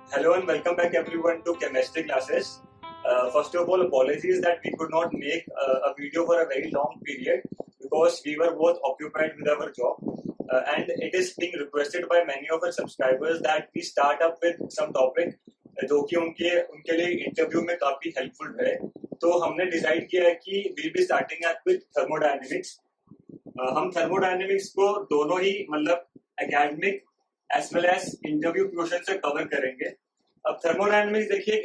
Hello and welcome back everyone to chemistry classes. First of all, apologies that we could not make a video for a very long period because we were both occupied with our job. And it is being requested by many of our subscribers that we start up with some topic जो कि उनके लिए interview में काफी helpful रहे. तो हमने decide किया है कि we be starting with thermodynamics. हम थर्मोडायनेमिक्स को दोनों ही मतलब academic as well as interview question से कवर करेंगे. अब थर्मोडायनेमिक्स देखिए एक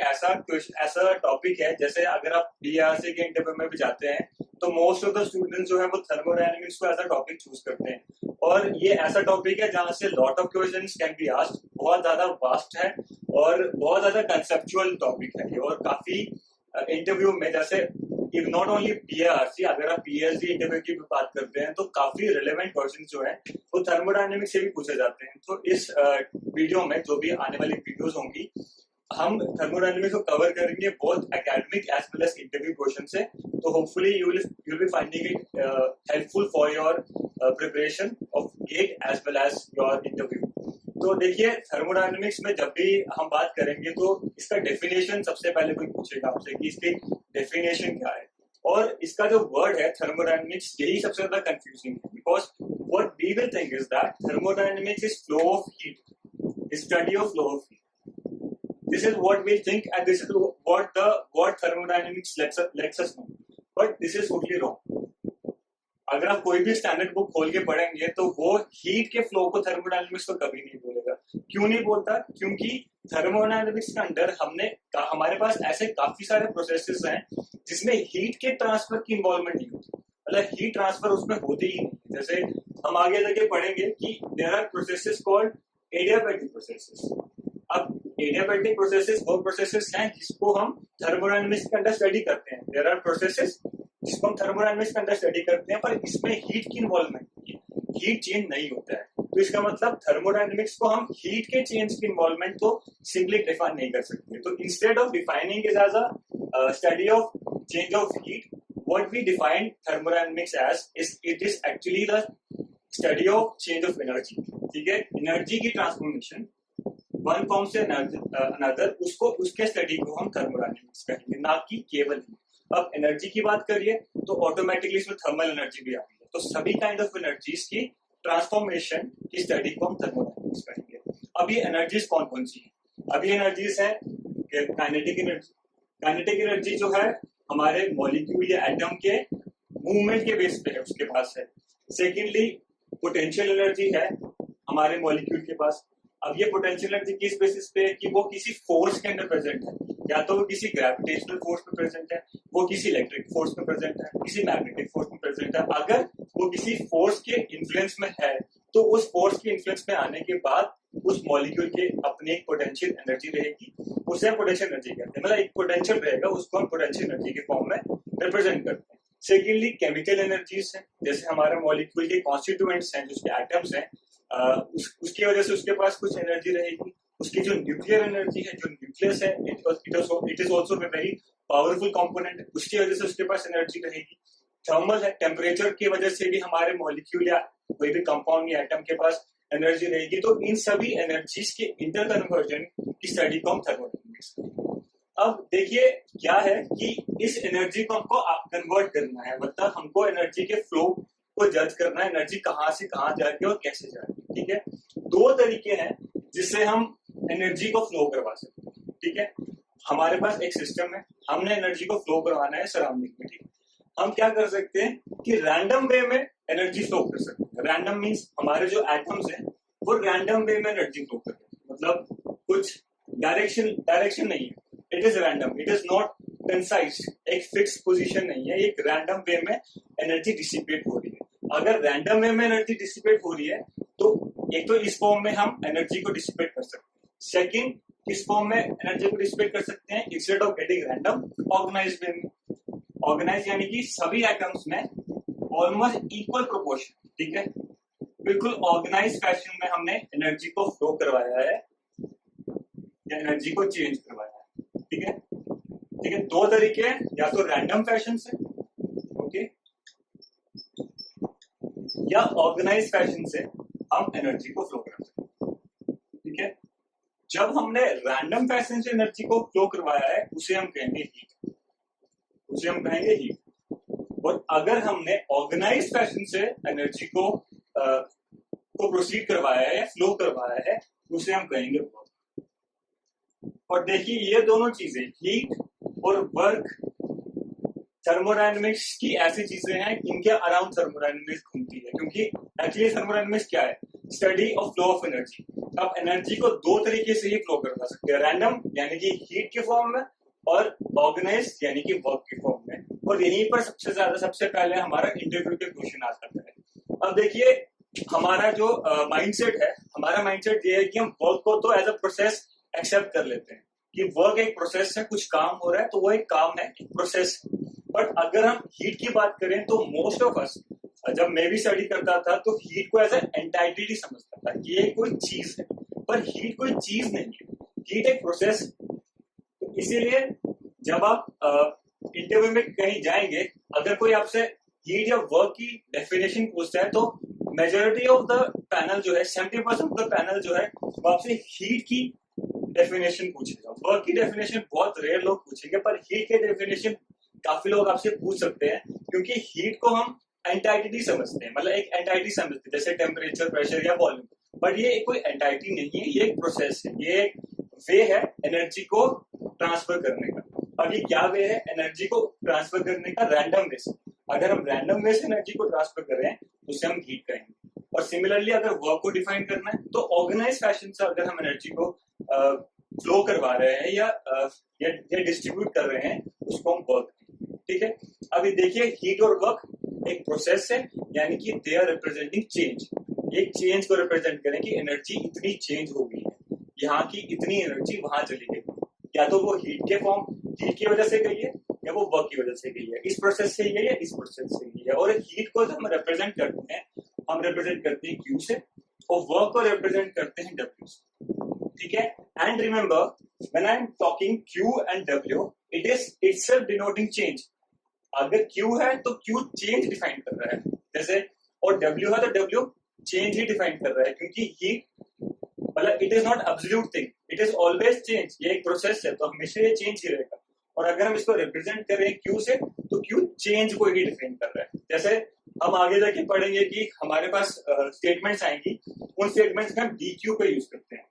ऐसा टॉपिक है जैसे अगर आप बीआरसी के इंटरव्यू में भी जाते हैं तो मोस्ट ऑफ द स्टूडेंट्स जो है वो थर्मोडायनेमिक्स को एज अ टॉपिक चूज करते हैं और ये ऐसा टॉपिक है जहां से lot of questions can be asked. बहुत ज्यादा वास्ट है और बहुत ज्यादा कंसेप्चुअल टॉपिक है ये और काफी इंटरव्यू में जैसे इफ नॉट ओनली बीआरसी अगर आप पीएचडी इंटरव्यू की भी बात करते हैं तो काफी रिलेवेंट क्वेश्चन जो है वो थर्मोडायनेमिक्स से भी पूछे जाते हैं. तो इस वीडियो में जो भी आने वाली वीडियोस होंगी हम थर्मोडायनेमिक्स को कवर करेंगे both academic as well as interview question से. तो hopefully you will be finding it helpful for your preparation of GATE as well as your interview. तो देखिए थर्मोडायनेमिक्स में जब भी हम बात करेंगे तो इसका डेफिनेशन सबसे पहले कोई पूछेगा आपसे कि इसकी डेफिनेशन क्या है और इसका जो वर्ड है थर्मोडायनेमिक्स यही सबसे ज्यादा कंफ्यूजिंग है because what we will think is that thermodynamics is flow of heat, study of flow of heat. This is what we think and this is what thermodynamics lets us know. But this is totally wrong. अगर आप कोई भी standard book खोल के पढ़ेंगे तो वो heat के फ्लो को थर्मोडायनेमिक्स तो कभी नहीं बोलेगा. क्यों नहीं बोलता? क्योंकि थर्मोडायनेमिक्स के अंदर हमारे पास ऐसे काफी सारे प्रोसेसेस हैं जिसमें हीट के ट्रांसफर की इन्वॉल्वमेंट नहीं होती. मतलब हीट ट्रांसफर उसमें होती ही नहीं. जैसे हम आगे जाके पढ़ेंगे कि there are processes called adiabatic processes. अब एडियाबैटिक प्रोसेसेस वो प्रोसेसेस हैं जिसको हम थर्मोडायनेमिक्स के अंदर स्टडी करते हैं. देयर आर प्रोसेसेस जिसको हम थर्मोडायनेमिक्स के अंदर स्टडी करते हैं पर इसमें हीट की इन्वॉल्वमेंट नहीं है, हीट चेंज नहीं होता है. तो इसका मतलब थर्मोडायनेमिक्स को हम हीट के चेंज की इन्वॉल्वमेंट को सिंपली डिफाइन नहीं कर सकते. तो instead of defining it as a study of change of heat what we define thermodynamics as it is actually the study of change of energy. ठीक है, एनर्जी की ट्रांसफॉर्मेशन वन फॉर्म से another उसको उसके स्टडी को हम thermodynamics कहेंगे, ना कि केवल हीट. अब एनर्जी की बात करिए तो ऑटोमेटिकली इसमें थर्मल एनर्जी भी आती है. तो सभी काइंड ऑफ एनर्जीज की ट्रांसफॉर्मेशन की स्टडी को हम थर्मोडायनेमिक्स कहेंगे. अब ये एनर्जीज कौन कौन सी है? अब ये एनर्जीज है काइनेटिक एनर्जी. काइनेटिक एनर्जी जो है हमारे मॉलिक्यूल या एटम के मूवमेंट के बेस पे है, उसके पास है. सेकेंडली पोटेंशियल एनर्जी है हमारे मॉलिक्यूल के पास. अब ये पोटेंशियल एनर्जी किस बेसिस पे है कि वो किसी फोर्स के अंदर प्रेजेंट है. या तो वो किसी ग्रेविटेशनल फोर्स पे प्रेजेंट है, वो किसी इलेक्ट्रिक फोर्स पे प्रेजेंट है, किसी मैग्नेटिक फोर्स पे प्रेजेंट है. अगर वो किसी फोर्स के इन्फ्लुएंस में है तो उस फोर्स के इन्फ्लुएंस में आने के बाद उस मॉलिक्यूल के अपनी एक पोटेंशियल एनर्जी रहेगी, उसे हम पोटेंशियल एनर्जी कहते हैं. मतलब एक पोटेंशियल रहेगा उसको हम पोटेंशियल एनर्जी के फॉर्म में रिप्रेजेंट करते हैं. सेकेंडली केमिकल एनर्जीज है, जैसे हमारे मॉलिक्यूल के कॉन्स्टिट्यूएंट्स हैं, जिसके एटम्स हैं, उसकी वजह से उसके पास कुछ एनर्जी रहेगी. उसकी जो न्यूक्लियर एनर्जी है, जो न्यूक्लियस है, it is also very powerful component, उसकी वजह से उसके पास एनर्जी रहेगी. थर्मल है, टेम्परेचर की वजह से भी हमारे मॉलिक्यूल या कोई भी कंपाउंड या एटम के पास एनर्जी रहेगी. तो इन सभी एनर्जीज के इंटर कन्वर्जन की स्टडी को हम थर्मोडायनेमिक्स करेंगे. अब देखिए क्या है कि इस एनर्जी को हमको कन्वर्ट करना है, मतलब हमको एनर्जी के फ्लो को जज करना है, एनर्जी कहाँ से कहाँ जा रही है और कैसे जा रही है. ठीक है, दो तरीके हैं जिससे हम एनर्जी को फ्लो करवा सकते हैं. ठीक है, हमारे पास एक सिस्टम है, हमने एनर्जी को फ्लो करवाना है सराउंडिंग में. ठीक है, हम क्या कर सकते हैं कि रैंडम वे में एनर्जी फ्लो कर सकते हैं. रैंडम मीन्स हमारे जो एटम्स हैं वो रैंडम वे में एनर्जी फ्लो कर रहे हैं. मतलब कुछ डायरेक्शन नहीं है, it is random, it is not concise, एक फिक्स पोजीशन नहीं है, एक रैंडम वे में एनर्जी डिसिपेट हो रही है. अगर रैंडम वे में एनर्जी डिसिपेट हो रही है तो एक तो इस फॉर्म में हम एनर्जी को डिसिपेट कर सकते हैं. सेकंड, इस फॉर्म में एनर्जी को डिसिपेट कर सकते हैं instead of getting random, organize way में. ऑर्गेनाइज यानी कि सभी एटम्स में ऑलमोस्ट इक्वल प्रोपोर्शन. ठीक है, बिल्कुल ऑर्गेनाइज फैशन में हमने एनर्जी को फ्लो करवाया है या एनर्जी को चेंज करवाया है. ठीक है, ठीक है, दो तरीके हैं, या तो रैंडम फैशन से, ओके, या ऑर्गेनाइज फैशन से हम एनर्जी को फ्लो कर सकते हैं. ठीक है, जब हमने रैंडम फैशन से एनर्जी को फ्लो करवाया है उसे हम कहेंगे हीट, उसे हम कहेंगे हीट। और अगर हमने ऑर्गेनाइज फैशन से एनर्जी को प्रोसीड करवाया है या फ्लो करवाया है उसे हम कहेंगे वर्क। और देखिए ये दोनों चीजें हीट और वर्क थर्मोडायनेमिक्स की ऐसी चीजें हैं इनके अराउंड थर्मोडायनेमिक्स घूमती है, क्योंकि एक्चुअली थर्मोडायनेमिक्स क्या है? Study of flow of energy. आप एनर्जी को दो तरीके से ही फ्लो करवा सकते हैं, रैंडम यानी कि हीट के फॉर्म में और ऑर्गेनाइज यानी कि वर्क के फॉर्म में। और यहीं पर सबसे पहले हमारा इंटरव्यू के क्वेश्चन आ जाता है। अब देखिए हमारा जो माइंडसेट है, हमारा माइंडसेट ये है कि हम वर्क को तो एज अ प्रोसेस एक्सेप्ट कर लेते हैं कि वर्क एक प्रोसेस है, कुछ काम हो रहा है तो वो एक काम है, एक प्रोसेस। बट अगर हम हीट की बात करें तो मोस्ट ऑफ अस, जब मैं भी स्टडी करता था तो हीट को एज ए एंटाइटी समझता था कि ये कोई चीज है, पर हीट कोई चीज नहीं है, हीट एक प्रोसेस है। तो इसीलिए जब आप इंटरव्यू में कहीं जाएंगे, अगर कोई आपसे हीट या वर्क की डेफिनेशन पूछता है तो मेजोरिटी ऑफ द पैनल जो है, 70% ऑफ द पैनल जो है वो आपसे हीट की डेफिनेशन पूछेगा। वर्क की डेफिनेशन बहुत रेयर लोग पूछेंगे, पर हीट की डेफिनेशन काफी लोग आपसे पूछ सकते हैं, क्योंकि हीट को हम एंटाइटी समझते हैं, मतलब एक एंटाइटी समझते हैं जैसे टेम्परेचर, प्रेशर या वॉल्यूम। बट ये कोई एंटाइटी नहीं है, ये एक प्रोसेस है, ये एक वे है एनर्जी को ट्रांसफर करने का। अब ये क्या वे है एनर्जी को ट्रांसफर करने का? रैंडम वे से। अगर हम रैंडम वे से एनर्जी को ट्रांसफर कर रहे हैं तो उसे हम हीट कहेंगे। और सिमिलरली अगर वर्क को डिफाइन करना है तो ऑर्गेनाइज फैशन से अगर हम एनर्जी को फ्लो करवा रहे हैं या डिस्ट्रीब्यूट कर रहे हैं उसको हम वर्क। ठीक है, अभी देखिए हीट और वर्क एक प्रोसेस है, यानी कि दे आर रिप्रेजेंटिंग चेंज। एक चेंज को रिप्रेजेंट करें कि एनर्जी इतनी चेंज हो गई है, यहाँ की इतनी एनर्जी वहां चली गई, या तो वो हीट की वजह से गई है या वो वर्क की वजह से गई है, इस प्रोसेस से गई है, इस प्रोसेस से गई है। और हीट को जब हम रिप्रेजेंट करते हैं, हम रिप्रेजेंट करते हैं क्यू से, और वर्क को रिप्रेजेंट करते हैं डब्ल्यू से। ठीक है, and remember when I am talking Q and W, it is itself denoting change. अगर क्यू है तो क्यू चेंज डिफाइन कर रहा है, जैसे, और डब्ल्यू है तो डब्ल्यू चेंज ही डिफाइन कर रहा है, क्योंकि हीट मतलब it is not absolute thing, it is always change. ये एक प्रोसेस है तो हमेशा ये चेंज ही रहेगा। और अगर हम इसको रिप्रेजेंट करें क्यू से तो क्यू चेंज को ही डिफाइन कर रहा है। जैसे हम आगे जाके पढ़ेंगे कि हमारे पास स्टेटमेंट्स आएंगी, उन स्टेटमेंट्स में हम डी क्यू का यूज करते हैं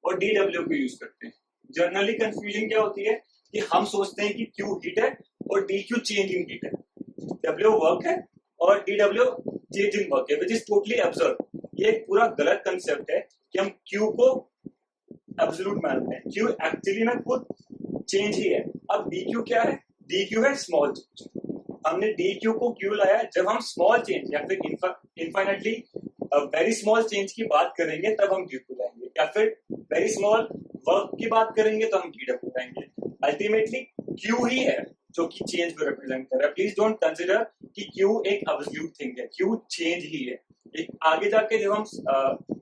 और डी डब्ल्यू को यूज करते हैं। जनरली कंफ्यूजन क्या होती है कि हम सोचते हैं कि क्यू हीट है और D Q change in heat है, डब्ल्यू वर्क है और D W change in work है, विच इज टोटली अब्सर्ड। ये एक पूरा गलत कंसेप्ट है कि हम क्यू को एब्सोल्यूट मानते हैं। क्यू एक्चुअली में खुद चेंज ही है। अब डी क्यू क्या है? डी क्यू है स्मॉल चेंज। हमने डी क्यू को क्यू लाया जब हम स्मॉल चेंज या फिर इनफाइनेटली वेरी स्मॉल चेंज की बात करेंगे तब हम डी क्यू लाएंगे, या फिर वेरी स्मॉल वर्क की बात करेंगे तो हम डी डब्ल्यू लाएंगे। अल्टीमेटली क्यू ही है जो कि चेंज को रिप्रेजेंट कर रहा है। प्लीज डोंट कंसिडर कि क्यू एक एब्सोल्यूट थिंग है, क्यू चेंज ही है। एक आगे जाके जब हम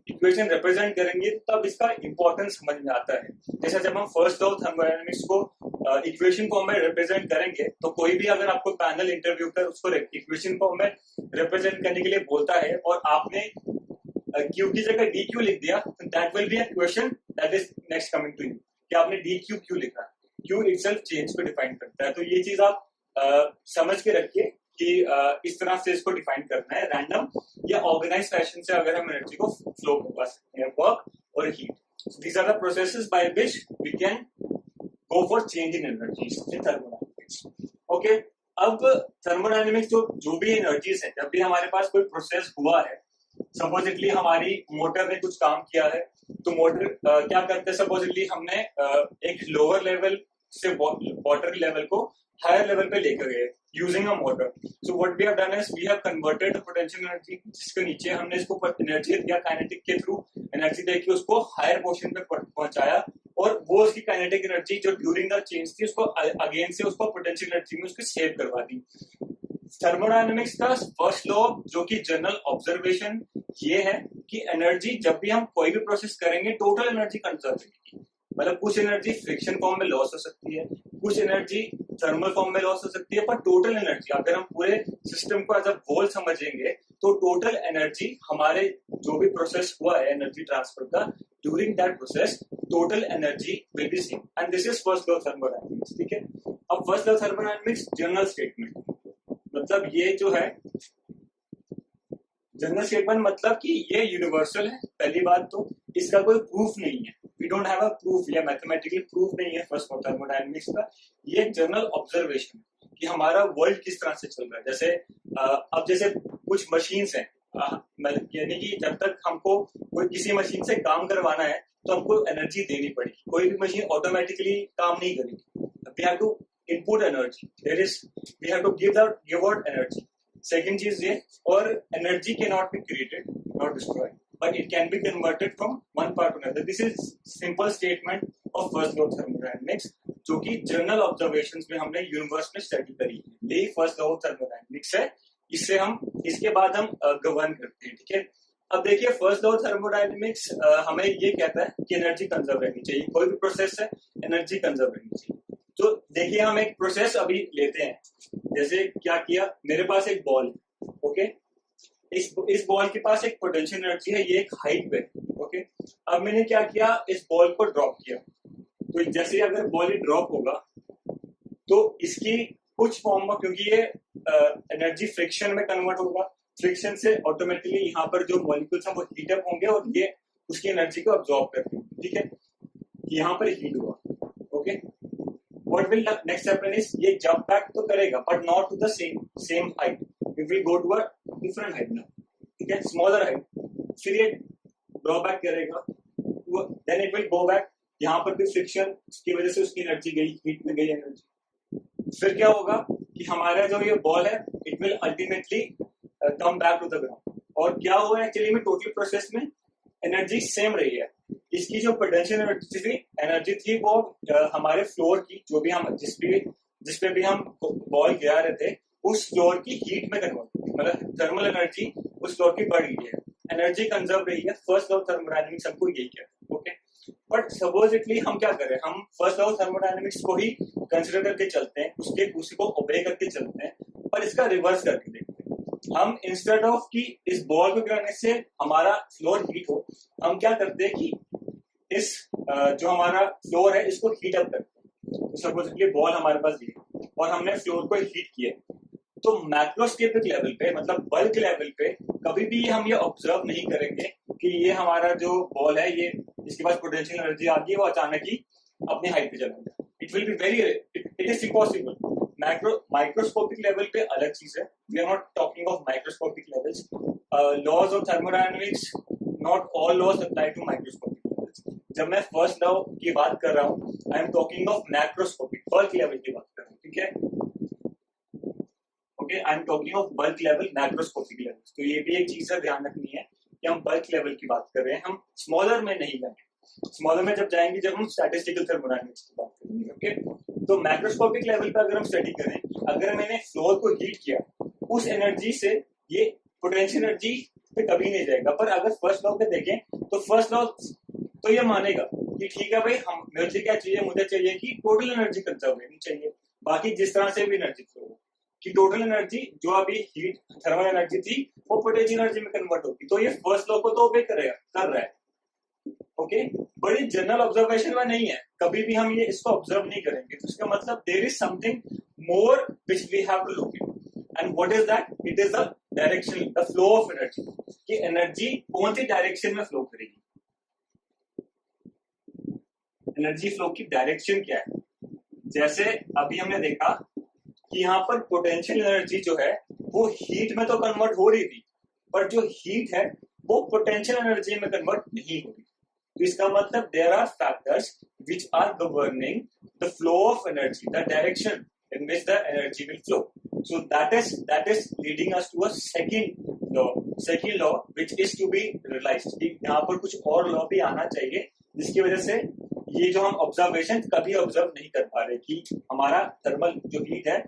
इक्वेशन रिप्रेजेंट करेंगे तब इसका इंपॉर्टेंस समझ में आता है। जैसे जब हम फर्स्ट लॉ ऑफ थर्मोडायनामिक्स को इक्वेशन फॉर्म में रिप्रेजेंट करेंगे तो कोई भी अगर आपको पैनल इंटरव्यू कर उसको इक्वेशन फॉर्म में रिप्रेजेंट करने के लिए बोलता है और आपने क्यू की जगह डी क्यू लिख दिया, that will be a question that is next coming to you कि आपने डी क्यू क्यों लिखा। क्यू इटसेल्फ चेंज को डिफाइन करता है। तो ये चीज आप समझ के रखिए कि इस तरह से इसको डिफाइन करना है। रैंडम या ऑर्गेनाइज फैशन से अगर हम एनर्जी को फ्लो करवा सकते हैं, वर्क और heat. These are the processes by which we can go for change in energies in thermodynamics. Okay, अब थर्मोडायनेमिक्स जो भी एनर्जीज है, जब भी हमारे पास कोई प्रोसेस हुआ है, सपोजिटली हमारी मोटर ने कुछ काम किया है, तो मोटर क्या करते हैं? सपोजिटली हमने एक लोअर लेवल से वाटर लेवल को हायर लेवल पे लेकर गए using a motor. So what we have done is we have converted the potential energy, जिसके नीचे हमने इसको एनर्जी या काइनेटिक के थ्रू एनर्जी देके उसको हायर पोर्शन पे पहुंचाया, और वो उसकी काइनेटिक एनर्जी जो ड्यूरिंग द चेंज थी उसको अगेन से उसको पोटेंशियल एनर्जी में उसको सेव करवा दी। थर्मोडायनेमिक्स का फर्स्ट लॉ जो कि जनरल ऑब्जर्वेशन ये है कि एनर्जी जब भी हम कोई भी प्रोसेस करेंगे टोटल एनर्जी कंजर्व होगी। मतलब कुछ एनर्जी फ्रिक्शन फॉर्म में लॉस हो सकती है, कुछ एनर्जी थर्मल फॉर्म में लॉस हो सकती है, पर टोटल एनर्जी अगर हम पूरे सिस्टम को एज अ होल समझेंगे तो टोटल एनर्जी हमारे जो भी प्रोसेस हुआ है एनर्जी ट्रांसफर का, during that process total energy will be same, and this is first law of thermodynamics. ठीक है, अब first law of thermodynamics general statement, मतलब ये जो है जनरल स्टेटमेंट मतलब कि ये यूनिवर्सल है। पहली बात तो इसका कोई प्रूफ नहीं है, we don't have a proof या मैथमेटिकली प्रूफ नहीं है फर्स्ट लॉ ऑफ थर्मोडायनेमिक्स का। ये एक जनरल ऑब्जर्वेशन है कि हमारा वर्ल्ड किस तरह से चल रहा है। जैसे अब जैसे कुछ मशीन्स हैं, यानी कि जब तक हमको कोई किसी मशीन से काम करवाना है तो हमको एनर्जी देनी पड़ेगी। कोई भी मशीन ऑटोमेटिकली काम नहीं करेगी, we have to input energy, there is we have to give out energy. Second चीज ये, और energy can not be created not destroyed, but it can be converted from one part to another. This is simple statement of first law of thermodynamics, जो कि general observations में हमने universe में study करी है। यही फर्स्ट लॉ ऑफ थर्मोडायनेमिक्स है, इससे हम इसके बाद हम गवर्न करते हैं। ठीक है, अब देखिए फर्स्ट लॉ ऑफ थर्मोडायनेमिक्स हमें ये कहता है कि एनर्जी कंजर्व रहनी चाहिए। कोई भी प्रोसेस है एनर्जी कंजर्व रहनी चाहिए। तो देखिए हम एक प्रोसेस अभी लेते हैं, जैसे क्या किया, मेरे पास एक बॉल है, ओके, इस बॉल के पास एक पोटेंशियल एनर्जी है, ये एक हाइट पे, ओके। अब मैंने क्या किया, इस बॉल को ड्रॉप किया, तो जैसे अगर बॉल ही ड्रॉप होगा तो इसकी कुछ फॉर्म में, क्योंकि ये एनर्जी फ्रिक्शन में कन्वर्ट होगा, फ्रिक्शन से ऑटोमेटिकली यहाँ पर जो मॉलिक्यूल्स हैं वो हीट अप होंगे और ये उसकी एनर्जी को अब्सॉर्ब करते हैं। ठीक है, यहाँ पर हीट हुआ, okay. What will next happen is ये jump back तो करेगा but not to the same height. It will go to a different height now. ठीक है, smaller height. फिर ये draw back करेगा, then it will go back. यहाँ पर भी friction की वजह से उसकी एनर्जी गई, हीट में गई एनर्जी। फिर क्या होगा कि हमारा जो ये बॉल है it will ultimately come back to the ground. और क्या हुआ एक्चुअली में टोटल प्रोसेस में एनर्जी सेम रही है। इसकी जो पोटेंशियल एनर्जी थी वो हमारे फ्लोर की, जो भी हम जिस पे भी हम बॉल गिरा रहे थे, उस फ्लोर की हीट में कन्वर्ट, मतलब थर्मल एनर्जी उस फ्लोर की बढ़ गई है, एनर्जी कंजर्व रही है। फर्स्ट लॉ ऑफ थर्मोडायनेमिक्स हमको यही कहता है, ओके। बट सपोजिटली हम क्या करें, हम फर्स्ट लॉ ऑफ थर्मोडायनेमिक्स को ही कंसिडर करके चलते हैं, उसी को ओबे करके चलते हैं, पर इसका रिवर्स करके देखते हैं। हम इंस्टेड ऑफ कि इस बॉल को गिराने से हमारा फ्लोर हीट हो, हम क्या करते हैं कि इस जो हमारा फ्लोर है इसको हीट अप करते हैं। तो सपोजिटली बॉल हमारे पास ये और हमने फ्लोर को हीट किया, तो मैक्रोस्कोपिक लेवल पे, मतलब बल्क लेवल पे, कभी भी हम ये ऑब्जर्व नहीं करेंगे कि ये हमारा जो बॉल है, ये इसके पास पोटेंशियल एनर्जी आ गई, वो अचानक ही अपनी हाइट पे चला गया। It will be very, it is impossible. Microscopic level पे अलग चीज है, we are not talking of microscopic levels. Laws of thermodynamics, not all laws apply to microscopic levels. जब मैं फर्स्ट लॉ की बात कर रहा हूँ, I am talking of macroscopic, bulk level की बात कर रहा हूँ। ठीक है, okay, I am talking of bulk level, macroscopic levels. तो ये भी एक चीज है ध्यान रखनी है कि हम बल्क लेवल की बात कर रहे हैं, हम स्मॉलर में नहीं जाएंगे। स्मॉलर में जब जाएंगे जब हम स्टैटिस्टिकल थर्मोडायनेमिक्स की बात करेंगे, ओके। तो मैक्रोस्कोपिक लेवल पर अगर हम स्टडी करें, अगर मैंने फ्लोर को हीट किया, उस एनर्जी से ये पोटेंशियल एनर्जी पे कभी नहीं जाएगा। पर अगर फर्स्ट लॉ पे देखें तो फर्स्ट लॉ तो ये मानेगा कि ठीक है भाई, हम मुझे क्या चाहिए, मुझे चाहिए कि टोटल एनर्जी कंजर्व रहनी चाहिए, बाकी जिस तरह से भी एनर्जी फ्लो हो, कि टोटल एनर्जी जो अभी हीट थर्मल एनर्जी थी वो पोटेंशियल एनर्जी में कन्वर्ट होगी। तो ये फर्स्ट लॉ को तो ओबे कर रहा है, ओके। बड़ी जनरल ऑब्जर्वेशन में नहीं है, कभी भी हम ये इसको ऑब्जर्व नहीं करेंगे, तो इसका मतलब there is something more which we have to look in, and what is that? It is the direction, the flow of energy, कि एनर्जी कौन सी डायरेक्शन में फ्लो करेगी, एनर्जी फ्लो की डायरेक्शन क्या है। जैसे अभी हमने देखा कि यहाँ पर पोटेंशियल एनर्जी जो है वो हीट में तो कन्वर्ट हो रही थी, पर जो हीट है वो पोटेंशियल एनर्जी में कन्वर्ट नहीं हो रही। तो इसका मतलब there are factors which are governing the flow of energy, the direction in which the energy will flow. So that is leading us to a second law which is to be realized. यहाँ पर कुछ और law भी आना चाहिए जिसकी वजह से ये जो हम ऑब्जर्वेशन कभी ऑब्जर्व नहीं कर पा रहे कि हमारा थर्मल जो हीट है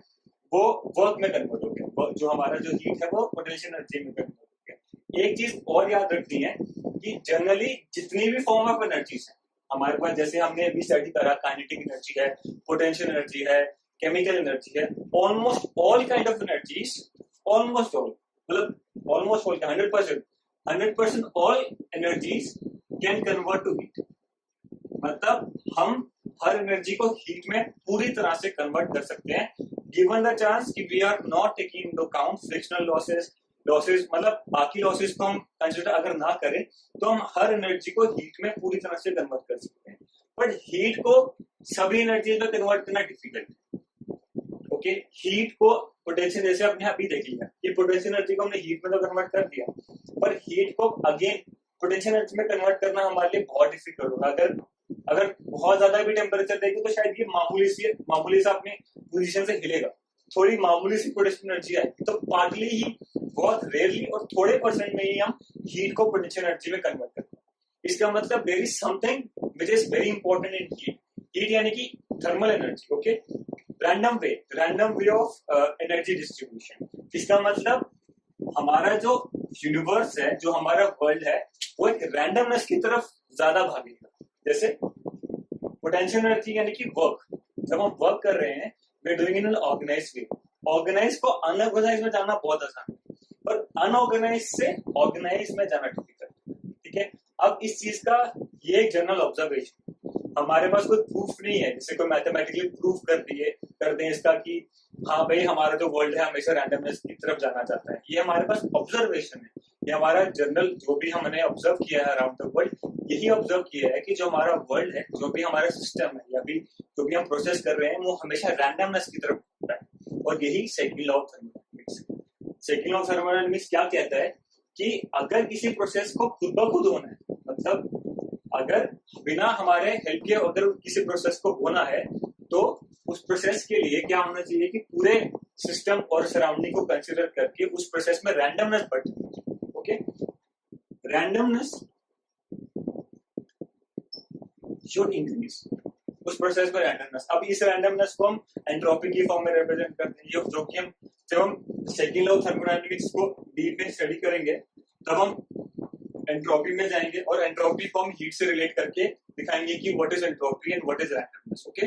वो वर्क में कन्वर्ट हो गया, जो हमारा जो हीट है वो पोटेंशियल एनर्जी में कन्वर्ट हो गया। एक चीज और याद रखनी है कि जनरली जितनी भी फॉर्म ऑफ एनर्जीज है हमारे पास, जैसे हमने अभी स्टडी करा, काइनेटिक एनर्जी है, पोटेंशियल एनर्जी है, केमिकल एनर्जी है, almost all kind of energies, almost all, मतलब almost all 100% all energies can convert to heat, मतलब हम हर एनर्जी को हीट में पूरी तरह से कन्वर्ट कर सकते हैं गिवन द चांस कि we are not taking into account frictional losses मतलब बाकी लॉसेस को हम कंसिडर अगर ना करें तो हम हर एनर्जी को हीट में पूरी तरह से कन्वर्ट कर सकते हैं। बट हीट को सभी एनर्जी में कन्वर्ट करना डिफिकल्ट है। ओके, हीट को पोटेंशियल, जैसे आपने अभी देख लिया कि पोटेंशियल एनर्जी को हमने हीट में तो कन्वर्ट कर दिया, पर हीट को अगेन पोटेंशियल एनर्जी में कन्वर्ट करना हमारे लिए बहुत डिफिकल्ट होगा। अगर बहुत ज्यादा भी टेम्परेचर देंगे तो शायद ये मामूली सा अपने पोजीशन से हिलेगा, थोड़ी मामूली सी पोटेंशियल एनर्जी आएगी, तो पार्टली ही बहुत रेयरली और थोड़े परसेंट में ही हम हीट को पोटेंशियल एनर्जी में कन्वर्ट करते हैं। इसका मतलब there is something which is very important in heat यानी कि thermal energy. Okay, random way of energy distribution. इसका मतलब हमारा जो यूनिवर्स है, जो हमारा वर्ल्ड है, वो एक रैंडमनेस की तरफ ज्यादा भागेगा। जैसे पोटेंशियल एनर्जी यानी कि वर्क, जब हम वर्क कर रहे हैं we are doing in an organized way. Organize को अनऑर्गेनाइज में जाना बहुत आसान है, पर अनऑर्गेनाइज से ऑर्गेनाइज में जाना डिफिकल्ट। ठीक है, अब इस चीज का ये एक जनरल ऑब्जर्वेशन, हमारे पास कोई प्रूफ नहीं है जिसे कोई मैथमेटिकली प्रूफ कर दें इसका कि हाँ भाई हमारा जो वर्ल्ड है हमेशा रैंडमनेस की तरफ जाना चाहता है। ये हमारे पास ऑब्जर्वेशन है, ये हमारा जनरल जो भी हमने ऑब्जर्व किया है अराउंड द वर्ल्ड, यही ऑब्जर्व किया है कि जो हमारा वर्ल्ड है, जो भी हमारा सिस्टम है या भी जो भी हम प्रोसेस कर रहे हैं, वो हमेशा रैंडमनेस की तरफ होता है। और यही second law of thermodynamics. Second law of thermodynamics क्या कहता है कि अगर किसी प्रोसेस को खुद ब खुद होना है, मतलब अगर बिना हमारे हेल्प के अगर किसी प्रोसेस को होना है, तो उस प्रोसेस के लिए क्या होना चाहिए कि पूरे सिस्टम और सराउंडिंग को कंसीडर करके उस प्रोसेस में रैंडमनेस बढ़ती है। ओके, रैंडमनेस शुड इंक्रीज, उस प्रोसेस में रैंडमनेस। अब इस रैंडमनेस को हम एंट्रोपी की फॉर्म में रिप्रेजेंट करते हैं, जो कि हम जब हम सेकंड लॉ ऑफ थर्मोडायनेमिक्स को डीप में स्टडी करेंगे तब हम एंट्रोपी में जाएंगे और एंट्रोपी को हम हीट से रिलेट करके दिखाएंगे कि what is entropy and what is randomness. Okay,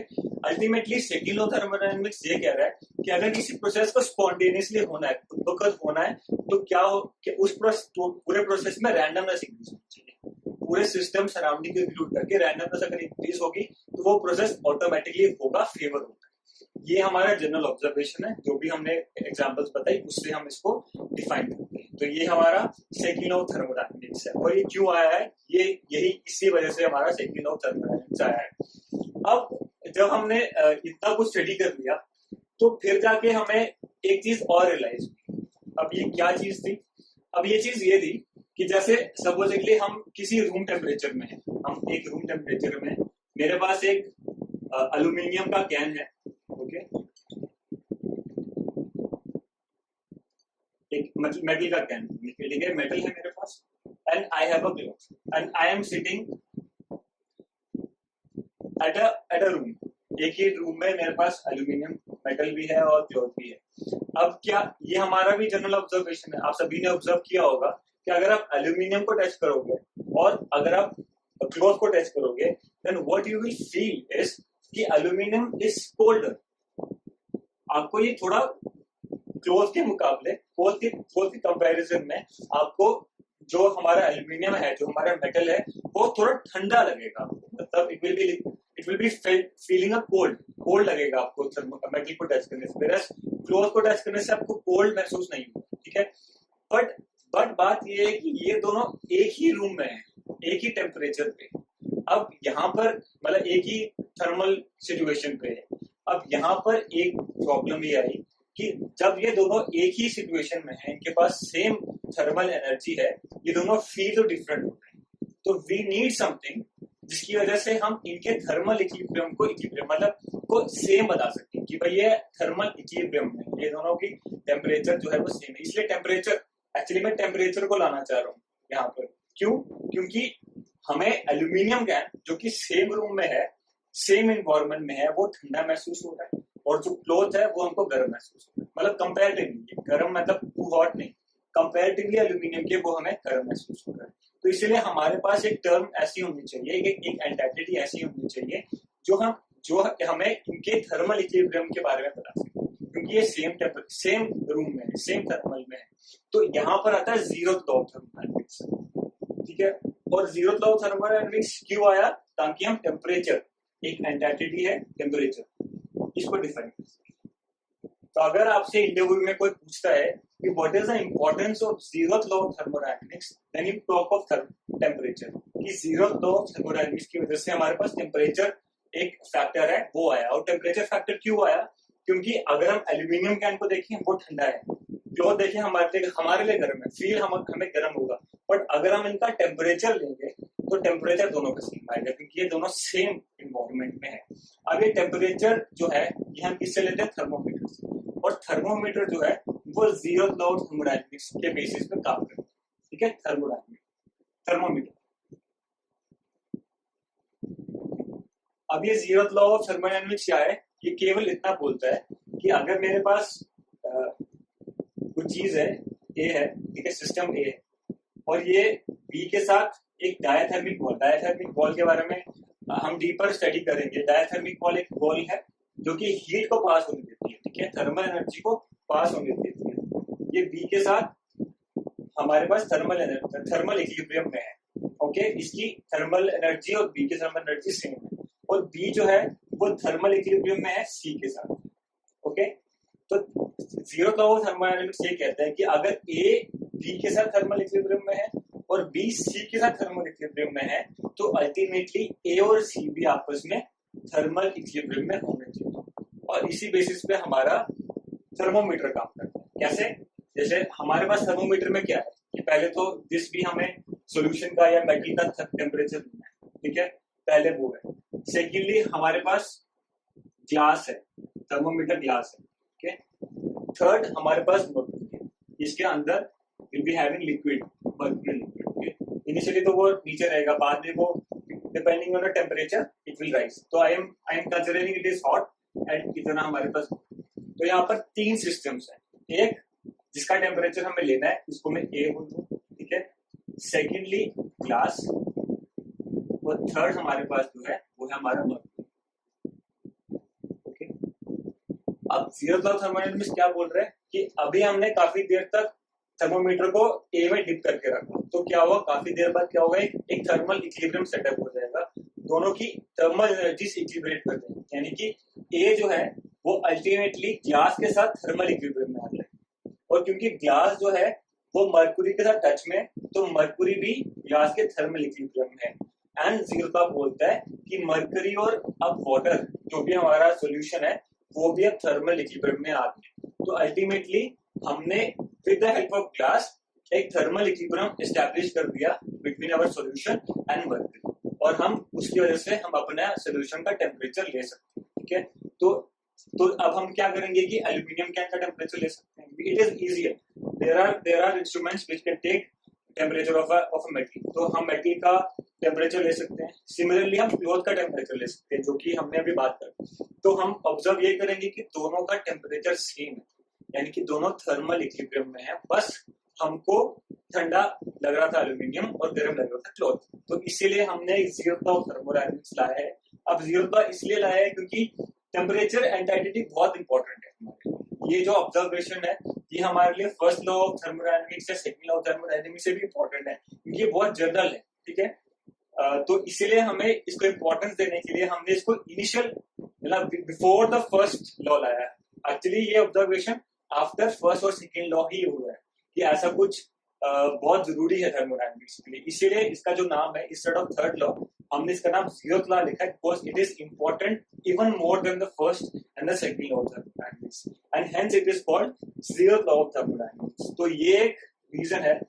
ultimately second law of thermodynamics ये कह रहा है कि अगर किसी प्रोसेस को स्पॉन्टेनियसली होना है, खुद ब खुद होना है, तो क्या हो कि उस पूरे प्रोसेस में रैंडमनेस इंक्रीज होनी चाहिए। पूरे सिस्टम सराउंडिंग को इंक्लूड करके रैंडमनेस अगर इंक्रीज होगी तो वो प्रोसेस ऑटोमेटिकली होगा, फेवर होगा। ये हमारा जनरल ऑब्जर्वेशन है, जो भी हमने एग्जांपल्स बताई उससे हम इसको डिफाइन करते हैं। तो ये हमारा सेकंड लॉ ऑफ थर्मोडायनेमिक्स है, और ये क्यों आया है, यही इसी वजह से हमारा सेकंड लॉ ऑफ थर्मोडायनेमिक्स आया है। अब जब हमने इतना कुछ स्टडी कर लिया तो फिर जाके हमें एक चीज और रियलाइज हुई। अब ये क्या चीज थी? अब ये चीज ये थी कि जैसे सपोजिटली हम किसी रूम टेम्परेचर में हैं, हम एक रूम टेम्परेचर में, मेरे पास एक एल्यूमिनियम का कैन है। ओके, एक मेटल का कैन, ठीक है, मेटल है मेरे पास, and I have a cloth and I am sitting at a room. एक ही रूम में मेरे पास एल्यूमिनियम मेटल भी है और क्लॉथ भी है। अब क्या ये हमारा भी जनरल ऑब्जर्वेशन है, आप सभी ने ऑब्जर्व किया होगा कि अगर आप एल्यूमिनियम को टच करोगे और अगर आप क्लॉथ को टच करोगे, then what you will feel is कि एल्यूमिनियम इज कोल्डर। आपको ये थोड़ा क्लॉथ के मुकाबले, क्लॉथ के कंपैरिजन में आपको जो हमारा एल्यूमिनियम है, जो हमारा मेटल है, वो थोड़ा ठंडा लगेगा। मतलब it will be feeling a cold लगेगा आपको मेटल को टच करने से, whereas क्लॉथ को टच करने से आपको कोल्ड महसूस नहीं होगा। ठीक है, बट बात ये है कि ये दोनों एक ही रूम में है, एक ही टेम्परेचर पे। अब यहाँ पर मतलब एक ही थर्मल सिचुएशन पे है। अब यहाँ पर एक प्रॉब्लम ये आई कि जब ये दोनों एक ही सिचुएशन में है, इनके पास सेम थर्मल एनर्जी है, ये दोनों फील तो डिफरेंट होते हैं। तो वी नीड समथिंग जिसकी वजह से हम इनके थर्मल इक्विलिब्रियम को सेम बता सकते हैं कि भाई ये थर्मल इक्विलिब्रियम है, ये दोनों की टेम्परेचर जो है वो सेम है। इसलिए एक्चुअली मैं टेम्परेचर को लाना चाह रहा हूँ यहाँ पर। क्यों? क्योंकि हमें एल्यूमिनियम कैन जो कि सेम रूम में है, सेम इन्वायरमेंट में है, वो ठंडा महसूस हो रहा है, और जो क्लॉथ है वो हमको गर्म महसूस हो रहा है। मतलब कंपैरेटिवली गर्म, मतलब टू हॉट नहीं, कंपैरेटिवली एल्यूमिनियम के वो हमें गर्म महसूस हो रहा है। तो इसलिए हमारे पास एक टर्म ऐसी होनी चाहिए, एक एंटिटी ऐसी होनी चाहिए जो हमें इनके थर्मल इक्विलिब्रियम के बारे में बता सके, क्योंकि ये सेम रूम में है, सेम थर्मल में है। तो यहाँ पर आता है जीरो लॉ ऑफ थर्मोडायनेमिक्स। ठीक है, और जीरो लॉ ऑफ थर्मोडायनेमिक्स क्यों आया, ताकि हम टेम्परेचर, एक एंटिटी है टेम्परेचर, इसको डिफाइन कर सकें। तो अगर आपसे इंटरव्यू में कोई पूछता है कि what is the importance of zero law of thermodynamics, then you talk of temperature, कि जीरो लॉ ऑफ थर्मोडायनेमिक्स की वजह से हमारे पास टेम्परेचर एक फैक्टर है वो आया। और टेम्परेचर फैक्टर क्यों आया, क्योंकि अगर हम एल्यूमिनियम कैन को देखें वो ठंडा है, क्लोथ देखें हमारे लिए गर्म है, फील हमें गर्म होगा, बट अगर हम इनका टेम्परेचर लेंगे तो टेम्परेचर दोनों का सेम आएगा, क्योंकि ये दोनों सेम इन्वायरमेंट में है। अब ये टेम्परेचर जो है ये हम किससे लेते हैं, थर्मोमीटर से, और थर्मोमीटर जो है वो जीरो लॉ ऑफ थर्मोडायनेमिक्स के बेसिस पे काम करता है, ठीक है, थर्मोमीटर। अब ये जीरो लॉ ऑफ थर्मोडायनेमिक्स क्या है, ये केवल इतना बोलता है कि अगर मेरे पास कुछ चीज है, ए है, ठीक है, सिस्टम ए है, और ये बी के साथ एक डायथर्मिक वॉल के बारे में हम डीपर स्टडी करेंगे। डायथर्मिक वॉल एक वॉल है जो कि हीट को पास होने देती है, ठीक है, थर्मल एनर्जी को पास होने देती है। ये बी के साथ हमारे पास थर्मल इक्विलिब्रियम में है, ओके, इसकी थर्मल एनर्जी और बी की थर्मल एनर्जी सेम है, और बी जो है वो थर्मल इक्विलिब्रियम में है सी के साथ, ओके। तो जीरो लॉ ऑफ थर्मोडायनेमिक्स ये कहता है कि अगर ए बी के साथ थर्मल इक्विलिब्रियम में है और बी सी के साथ थर्मल इक्विलिब्रियम में है, तो अल्टीमेटली ए और सी भी आपस में थर्मल इक्विलिब्रियम में होने चाहिए, और इसी बेसिस पे हमारा थर्मोमीटर काम करता है। कैसे, जैसे हमारे पास थर्मोमीटर में क्या है कि पहले तो जिस भी हमें सॉल्यूशन का या मेटल का टेम्परेचर लेना है, ठीक है, पहले वो है। सेकेंडली हमारे पास ग्लास है, थर्मोमीटर ग्लास है, ठीक है। थर्ड हमारे पास मर्क्यूरी है, इसके अंदर will be having liquid, mercury liquid. Initially तो वो नीचे रहेगा, बाद में वो depending on the temperature it will rise. तो I am considering it is hot and इतना हमारे पास। तो यहाँ पर तीन सिस्टम्स हैं, एक जिसका टेम्परेचर हमें लेना है इसको मैं ए बोलूँ, ठीक है, सेकेंडली ग्लास, और थर्ड हमारे पास जो है वो है हमारा मर्क्यूरी, ओके। अब जीरो लॉ ऑफ थर्मोडायनेमिक्स क्या बोल रहे हैं कि अभी हमने काफी देर तक थर्मोमीटर को ए में डिप करके रखा, तो क्या होगा, काफी देर बाद क्या होगा, एक थर्मल इक्विलिब्रियम सेटअप हो जाएगा, दोनों की थर्मल एनर्जीज इक्विलिब्रेट कर देंगे, यानी कि ए जो है वो अल्टीमेटली ग्लास के साथ थर्मल इक्विलिब्रियम में आ जाएगा। और क्योंकि ग्लास जो है वो मर्क्यूरी के साथ टच में, तो मर्क्यूरी भी ग्लास के थर्मल इक्विलिब्रियम में है। एंड जीरो लॉ बोलता है कि मर्करी और अब वाटर जो भी हमारा सॉल्यूशन है वो भी अब थर्मल इक्विलिब्रियम में आते हैं। तो अल्टीमेटली हमने with the help of glass एक थर्मल इक्विलिब्रियम एस्टैब्लिश कर दिया between our solution and mercury, और हम उसकी वजह से हम अपना सॉल्यूशन का टेम्परेचर ले सकते हैं, ठीक है। तो अब हम क्या करेंगे कि एल्यूमिनियम कैन का टेम्परेचर ले सकते हैं, it is easier, there are instruments which can take temperature of a metal, तो हम मेटल का टेम्परेचर ले सकते हैं। सिमिलरली हम क्लोथ का टेम्परेचर ले सकते हैं, जो कि हमने अभी बात कर। तो हम ऑब्जर्व ये करेंगे कि दोनों का टेम्परेचर सेम है, यानी कि दोनों थर्मल इक्विलिब्रियम में है, बस हमको ठंडा लग रहा था एल्यूमिनियम और गर्म लग रहा था क्लोथ। तो इसीलिए हमने जीरो लॉ ऑफ थर्मोडायनेमिक्स लाया है। अब जीरो लॉ इसलिए लाया है क्योंकि टेम्परेचर एंटाइटी बहुत इंपॉर्टेंट है हमारे लिए। ये जो ऑब्जर्वेशन है ये हमारे लिए फर्स्ट लॉ ऑफ थर्मोडायनेमिक्स या सेकंड लॉ ऑफ थर्मोडायनेमिक्स से भी इंपॉर्टेंट है, क्योंकि ये बहुत जनरल है, ठीक है। तो इसीलिए हमें इसको इम्पोर्टेंस देने के लिए हमने इसको इनिशियल मतलब बिफोर द फर्स्ट लॉ लाया है। एक्चुअली ये ऑब्जर्वेशन आफ्टर फर्स्ट और सेकंड लॉ ही हुआ है कि ऐसा कुछ बहुत जरूरी है थर्मोडायनेमिक्स के लिए, इसीलिए इसका जो नाम है इंस्टेड ऑफ थर्ड लॉ हमने इसका नाम जीरोथ लॉ लिखा है, because it is important even more than the first and the second law of thermodynamics, and hence it is called zeroth law of thermodynamics. तो ये एक रीजन है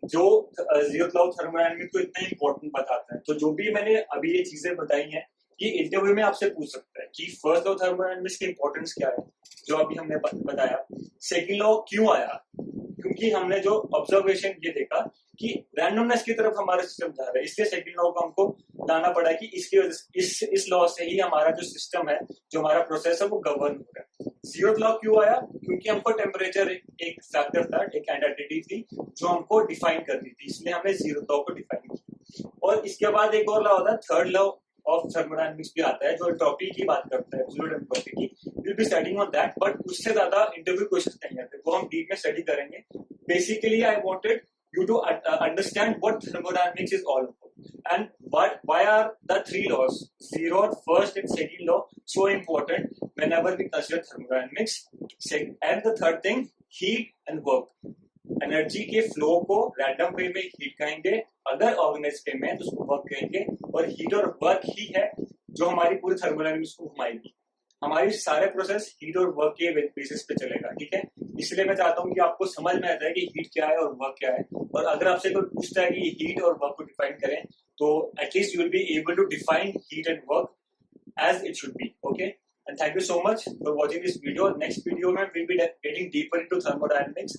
जो जीरोथ लॉ ऑफ थर्मोडायनेमिक्स को इतना important बताता है। तो जो भी मैंने अभी ये चीजें बताई हैं ये इंटरव्यू में आपसे पूछ सकता है कि फर्स्ट लॉ ऑफ थर्मोडायनेमिक्स की इंपॉर्टेंस क्या है, जो अभी हमने बताया। सेकंड लॉ क्यों आया, क्योंकि हमने जो ऑब्जर्वेशन ये देखा कि रैंडमनेस की तरफ हमारा सिस्टम जा रहा है, इसलिए सेकंड लॉ को हमको लाना पड़ा कि इसकी वजह से इस लॉ से ही हमारा जो सिस्टम है, जो हमारा प्रोसेस है वो गवर्न हो रहा है। जीरोथ लॉ क्यों आया, क्योंकि हमको टेम्परेचर एक फैक्टर था, एक एंटिटी थी जो हमको डिफाइन करनी थी, इसलिए हमने जीरोथ लॉ को डिफाइन किया। और इसके बाद एक और लॉ होता है थर्ड लॉ ऑफ थर्मोडायनेमिक्स भी आता है, जो एंट्रोपी की बात करता है, एब्सोल्यूट एंट्रोपी की। Will be studying on that, but उससे ज्यादा इंटरव्यू क्वेश्चंस नहीं आते, वो हम डीप में स्टडी करेंगे। Basically I wanted you to understand what thermodynamics is all about and why are the three laws, zero, first and second law, so important whenever we consider thermodynamics. And the third thing, heat and work. Energy के flow को random वे में heat कहेंगे, अगर organise way में तो उसको work कहेंगे, और हीट और वर्क ही है जो हमारी पूरी थर्मोडायनामिक्स को घुमाएगी. हमारी सारे प्रोसेस हीट और वर्क के बेसिस पे चलेगा. ठीक है, इसलिए मैं चाहता हूँ कि आपको समझ में आ जाए कि हीट क्या है और वर्क क्या है. और अगर आपसे कोई पूछता है कि हीट और वर्क को डिफाइन करें, तो at least you will be able to define heat and work as it should be. Okay, and thank you so much for watching this video. Next video में we'll be getting deeper into thermodynamics.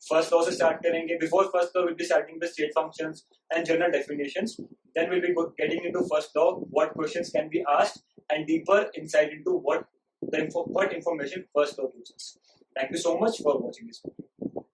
First law से start करेंगे. Before first law we'll be starting with state functions and general definitions. Then we'll be getting into first law, what questions can be asked, and deeper insight into what information first law gives us. Thank you so much for watching this video.